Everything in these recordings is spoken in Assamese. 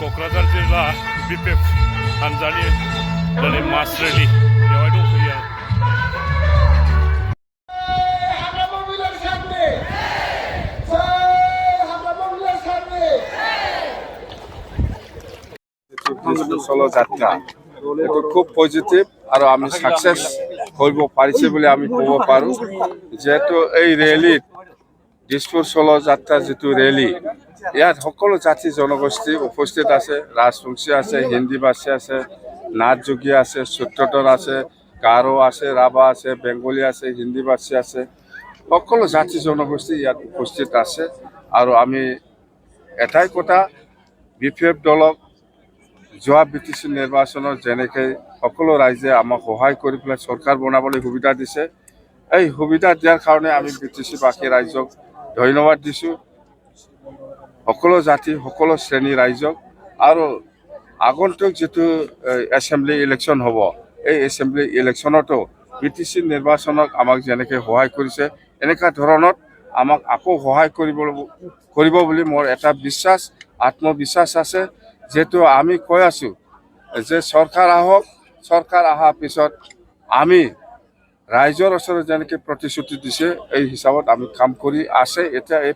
क'क्राझार जिल्ला बिपिएफ हानजानि दिनै मास रेलि बेवहाय दंफैयो চলো যাত্ৰা এইটো খুব পজিটিভ আৰু আমি সাকসেছ কৰিব পাৰিছে বুলি আমি ক'ব পাৰোঁ যেহেতু এই ৰেলীত দিছপুৰ চলো যাত্ৰা যিটো ৰেলী ইয়াত সকলো জাতি জনগোষ্ঠী উপস্থিত আছে ৰাজবংশী আছে হিন্দী ভাষী আছে নাথ যোগী আছে সূত্ৰধৰ আছে গাৰো আছে ৰাভা আছে বেংগলী আছে হিন্দী ভাষী আছে সকলো জাতি জনগোষ্ঠী ইয়াত উপস্থিত আছে আৰু আমি এটাই কথা বিপিএফ দলক যোৱা বিটিচি নিৰ্বাচনত যেনেকৈ সকলো ৰাইজে আমাক সহায় কৰি পেলাই চৰকাৰ বনাবলৈ সুবিধা দিছে এই সুবিধা দিয়াৰ কাৰণে আমি বিটিচিবাসী ৰাইজক ধন্যবাদ দিছোঁ সকলো জাতি সকলো শ্ৰেণীৰ ৰাইজক আৰু আগন্তুক যিটো এছেম্বলি ইলেকশ্যন হ'ব এই এছেম্বলি ইলেকশ্যনতো বিটিচি নিৰ্বাচনক আমাক যেনেকৈ সহায় কৰিছে এনেকুৱা ধৰণত আমাক আকৌ সহায় কৰিব বুলি মোৰ এটা বিশ্বাস আত্মবিশ্বাস আছে যেহেতু আমি কৈ আছোঁ যে চৰকাৰ আহক চৰকাৰ অহাৰ পিছত আমি ৰাইজৰ ওচৰত যেনেকৈ প্ৰতিশ্ৰুতি দিছে এই হিচাপত আমি কাম কৰি আছে এতিয়া এই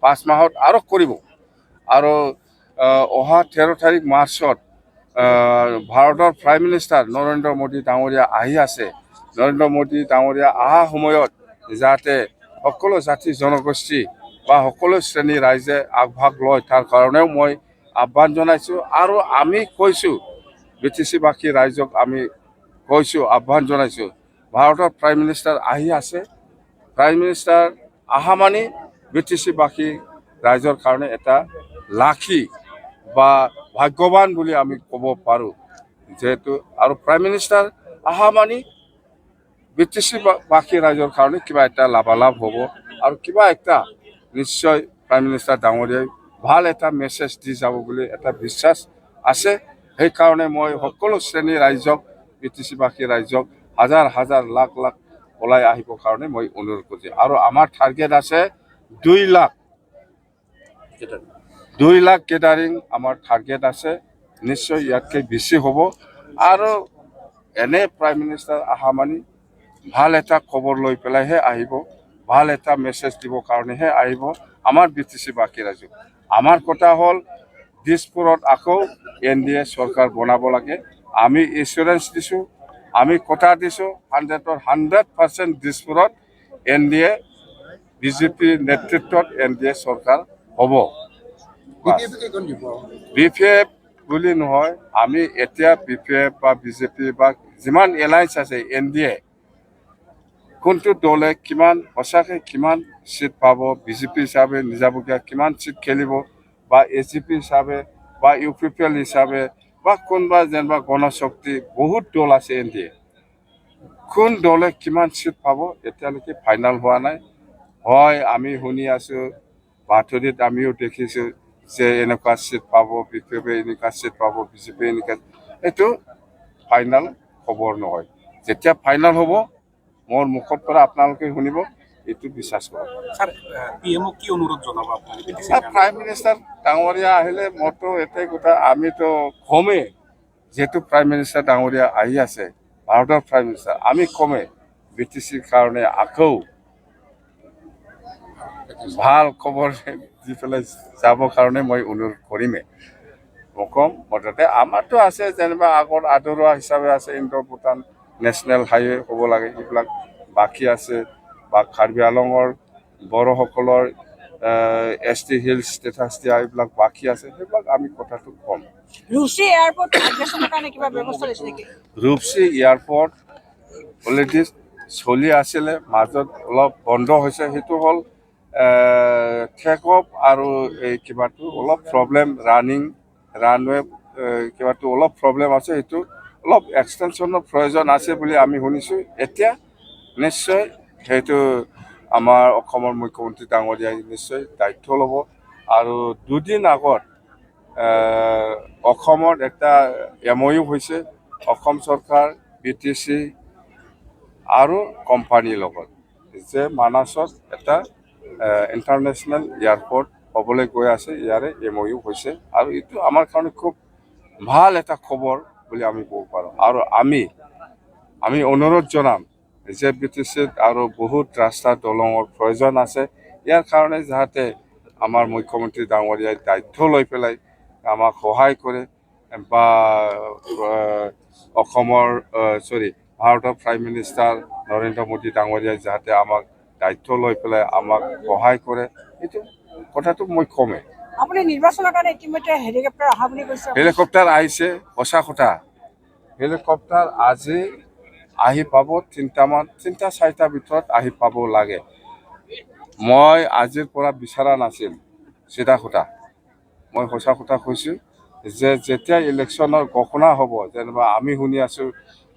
5 মাহত আৰু কৰিব আৰু অহা 13 তাৰিখ মাৰ্চত ভাৰতৰ প্ৰাইম মিনিষ্টাৰ নৰেন্দ্ৰ মোদী ডাঙৰীয়া আহি আছে নৰেন্দ্ৰ মোদী ডাঙৰীয়া অহা সময়ত যাতে সকলো জাতি জনগোষ্ঠী বা সকলো শ্ৰেণীৰ ৰাইজে আগভাগ লয় তাৰ কাৰণেও মই আহ্বান জনাইছোঁ আৰু আমি কৈছোঁ বিটিচিবাসী ৰাইজক আমি কৈছোঁ আহ্বান জনাইছোঁ ভাৰতৰ প্ৰাইম মিনিষ্টাৰ আহি আছে প্ৰাইম মিনিষ্টাৰ অহা মানে বিটিচিবাসী ৰাইজৰ কাৰণে এটা লাখী বা ভাগ্যৱান বুলি আমি ক'ব পাৰোঁ যেহেতু আৰু প্ৰাইম মিনিষ্টাৰ অহা মানে বিটিচিবাসী ৰাইজৰ কাৰণে কিবা এটা লাভালাভ হ'ব আৰু কিবা এটা নিশ্চয় প্ৰাইম মিনিষ্টাৰ ডাঙৰীয়াই ভাল এটা মেছেজ দি যাব বুলি এটা বিশ্বাস আছে সেইকাৰণে মই সকলো শ্ৰেণীৰ ৰাইজক বিটিচিবাসী ৰাইজক হাজাৰ হাজাৰ লাখ লাখ ওলাই আহিবৰ কাৰণে মই অনুৰোধ কৰিছোঁ আৰু আমাৰ টাৰ্গেট আছে 2 লাখ গেডাৰিং আমাৰ টাৰ্গেট আছে নিশ্চয় ইয়াতকৈ বেছি হ'ব আৰু এনে প্ৰাইম মিনিষ্টাৰ অহা মানে ভাল এটা খবৰ লৈ পেলাইহে আহিব ভাল এটা মেছেজ দিবৰ কাৰণেহে আহিব আমাৰ বিটিচিবাসী ৰাইজক আমাৰ কথা হ'ল দিছপুৰত আকৌ NDA চৰকাৰ বনাব লাগে আমি এছুৰেঞ্চ দিছোঁ আমি কথা দিছোঁ 100% দিছপুৰত NDA বিজেপি নেতৃত্বত NDA চৰকাৰ হ'ব বিপিএফ বুলি নহয় আমি এতিয়া বিপিএফ বা বিজেপি বা যিমান এলায়েন্স আছে NDA কোনটো দলে কিমান সঁচাকৈ কিমান চিট পাব বিজেপি হিচাপে নিজাববীয়া কিমান চিট খেলিব বা ACP হিচাপে বা UPPL হিচাপে বা কোনোবা যেনিবা গণশক্তি বহুত দল আছে NDA কোন দলে কিমান চিট পাব এতিয়ালৈকে ফাইনেল হোৱা নাই হয় আমি শুনি আছোঁ বাতৰিত আমিও দেখিছোঁ যে এনেকুৱা চিট পাব বিপিএফে এনেকুৱা চিট পাব বিজেপি এনেকুৱা এইটো ফাইনেল খবৰ নহয় যেতিয়া ফাইনেল হ'ব মোৰ মুখৰ পৰা আপোনালোকে শুনিব এইটো বিশ্বাস কৰক প্ৰাইম মিনিষ্টাৰ ডাঙৰীয়া আহিলে মোৰতো এটাই কথা আমিতো কমেই যেহেতু প্ৰাইম মিনিষ্টাৰ ডাঙৰীয়া আহি আছে ভাৰতৰ প্ৰাইম মিনিষ্টাৰ আমি কমেই বিটিচিৰ কাৰণে আকৌ ভাল খবৰ দি পেলাই যাবৰ কাৰণে মই অনুৰোধ কৰিমেই কম মুঠতে আমাৰতো আছে যেনিবা আগত আদৰুৱা হিচাপে আছে ইণ্ডো ভূটান নেশ্যনেল হাইৱে হ'ব লাগে এইবিলাক বাকী আছে বা কাৰ্বি আংলঙৰ বড়োসকলৰ ST হিলছ ষ্টেটাছ দিয়া এইবিলাক বাকী আছে সেইবিলাক আমি কথাটো ক'ম ৰূপসী এয়াৰপৰ্ট অলৰেডি চলি আছিলে মাজত অলপ বন্ধ হৈছে সেইটো হ'ল টেক অফ আৰু এই কিবাটো অলপ প্ৰব্লেম ৰানৱে কিবাটো অলপ প্ৰব্লেম আছে সেইটো অলপ এক্সটেনশ্যনৰ প্ৰয়োজন আছে বুলি আমি শুনিছোঁ এতিয়া নিশ্চয় সেইটো আমাৰ অসমৰ মুখ্যমন্ত্ৰী ডাঙৰীয়াই নিশ্চয় দায়িত্ব ল'ব আৰু 2 দিন আগত অসমৰ এটা MOU হৈছে অসম চৰকাৰ বিটিচি আৰু কোম্পানীৰ লগত যে মানাছত এটা ইণ্টাৰনেশ্যনেল এয়াৰপৰ্ট হ'বলৈ গৈ আছে, ইয়াৰে MOU হৈছে আৰু এইটো আমাৰ কাৰণে খুব ভাল এটা খবৰ বুলি আমি ক'ব পাৰোঁ। আৰু আমি অনুৰোধ জনাম যে BTCত আৰু বহুত ৰাস্তা দলঙৰ প্ৰয়োজন আছে। ইয়াৰ কাৰণে যাতে আমাৰ মুখ্যমন্ত্ৰী ডাঙৰীয়াই দায়িত্ব লৈ পেলাই আমাক সহায় কৰে বা ভাৰতৰ প্ৰাইম মিনিষ্টাৰ নৰেন্দ্ৰ মোদী ডাঙৰীয়াই যাতে আমাক দায়িত্ব লৈ পেলাই আমাক সহায় কৰে, এইটো কথাটো মই কমেই। আপুনি নিৰ্বাচনৰ কাৰণে ইতিমধ্যে হেলিকপ্টাৰ অহা বুলি কৈছে। হেলিকপ্টাৰ আহিছে, সঁচা কথা। হেলিকপ্টাৰ আজি আহি পাব, 3-4টা ভিতৰত আহি পাব লাগে। মই আজিৰ পৰা বিচৰা নাছিল, চিধা কথা। মই সঁচা কথা কৈছোঁ যে যেতিয়া ইলেকশ্যনৰ ঘোষণা হ'ব, যেনিবা আমি শুনি আছোঁ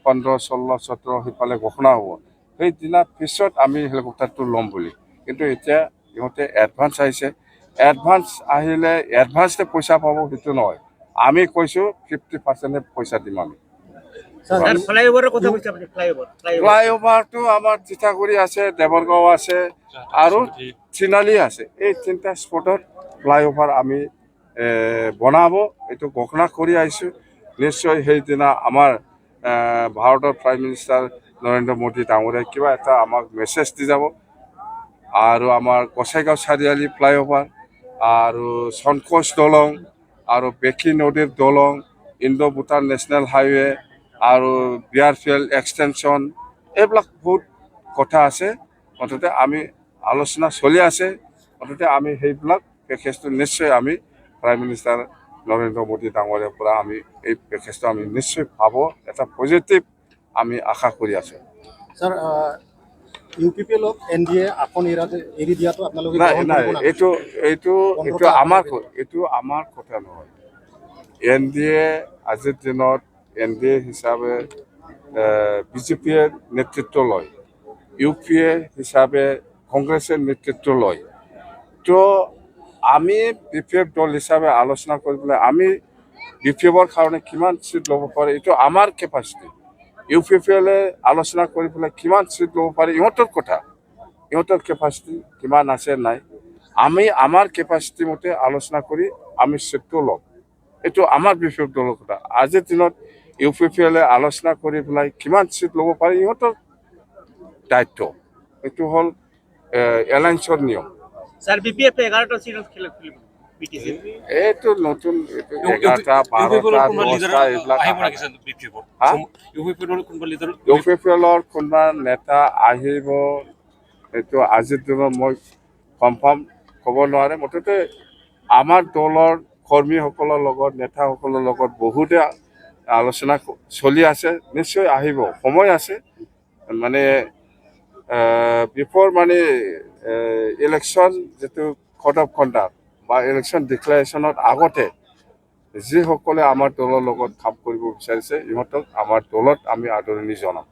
15, 16, 17 সিফালে ঘোষণা হ'ব, সেইদিনা পিছত আমি হেলিকপ্টাৰটো ল'ম বুলি। কিন্তু এতিয়া ইহঁতে এডভান্স আহিছে। এডভান্স আহিলে এডভান্সতে পইচা পাব সেইটো নহয়। আমি কৈছোঁ 50% পইচা দিম আমি। ফ্লাইঅভাৰটো আমাৰ তিতাগুৰি আছে, দেৱৰগাঁও আছে আৰু চিনালি আছে। এই 3টা স্পটত ফ্লাইঅভাৰ আমি বনাব, এইটো ঘোষণা কৰি আহিছোঁ। নিশ্চয় সেইদিনা আমাৰ ভাৰতৰ প্ৰাইম মিনিষ্টাৰ নৰেন্দ্ৰ মোদী ডাঙৰীয়াই কিবা এটা আমাক মেছেজ দি যাব। আৰু আমাৰ গোসাইগাঁও চাৰিআলি ফ্লাইঅভাৰ আৰু চনকোচ দলং আৰু বেকী নদীৰ দলং, ইণ্ডো ভূটান নেশ্যনেল হাইৱে আৰু বিয়াৰফিল্ড এক্সটেনশ্যন, এইবিলাক বহুত কথা আছে। মুঠতে আমি আলোচনা চলি আছে। মুঠতে আমি সেইবিলাক পেকেজটো নিশ্চয় আমি প্ৰাইম মিনিষ্টাৰ নৰেন্দ্ৰ মোদী ডাঙৰীয়াৰ পৰা আমি এই পেকেজটো আমি নিশ্চয় পাব, এটা পজিটিভ আমি আশা কৰি আছোঁ। স্যাৰ, UPPLক NDA আসন এৰি দিয়াটো আপোনালোকে নাই, এইটো আমাৰ কথা নহয়। NDA আজিৰ দিনত NDA হিচাপে BJPয়ে নেতৃত্ব লয়, UPA হিচাপে কংগ্ৰেছে নেতৃত্ব লয়। তো আমি BPF দল হিচাপে আলোচনা কৰি পেলাই আমি BPFৰ কাৰণে কিমান চিট ল'ব পাৰে এইটো আমাৰ কেপাচিটি। UPPলে আলোচনা কৰি পেলাই কিমান চিট ল'ব পাৰে ইহঁতৰ কথা, ইহঁতৰ কেপাচিটি কিমান আছে নাই। আমি আমাৰ কেপাচিটি মতে আলোচনা কৰি আমি চিটটো ল'ম, এইটো আমাৰ BPF দলৰ কথা। আজিৰ দিনত UPPলে আলোচনা কৰি পেলাই কিমান চিট ল'ব পাৰে ইহঁতৰ দায়িত্ব, এইটো হ'ল এলায়েন্সৰ নিয়ম। স্যার BPF 11টা সিট খেলিব BTC এইটো নতুন 11টা 12টা 10টা এইবিলাক UPPLৰ কোনোবা নেতা আহিব, এইটো আজিৰ দিনত মই কনফাৰ্ম ক'ব নোৱাৰে। মুঠতে আমাৰ দলৰ কৰ্মীসকলৰ লগত, নেতাসকলৰ লগত বহুতে আলোচনা চলি আছে, নিশ্চয় আহিব, সময় আছে। মানে বিফৰ মানে ইলেকশ্যন যিটো কোড অফ কণ্ডাক্ট বা ইলেকশ্যন ডিক্লেৰেশ্যনত আগতে যিসকলে আমাৰ দলৰ লগত কাম কৰিব বিচাৰিছে ইহঁতক আমাৰ দলত আমি আদৰণি জনাম।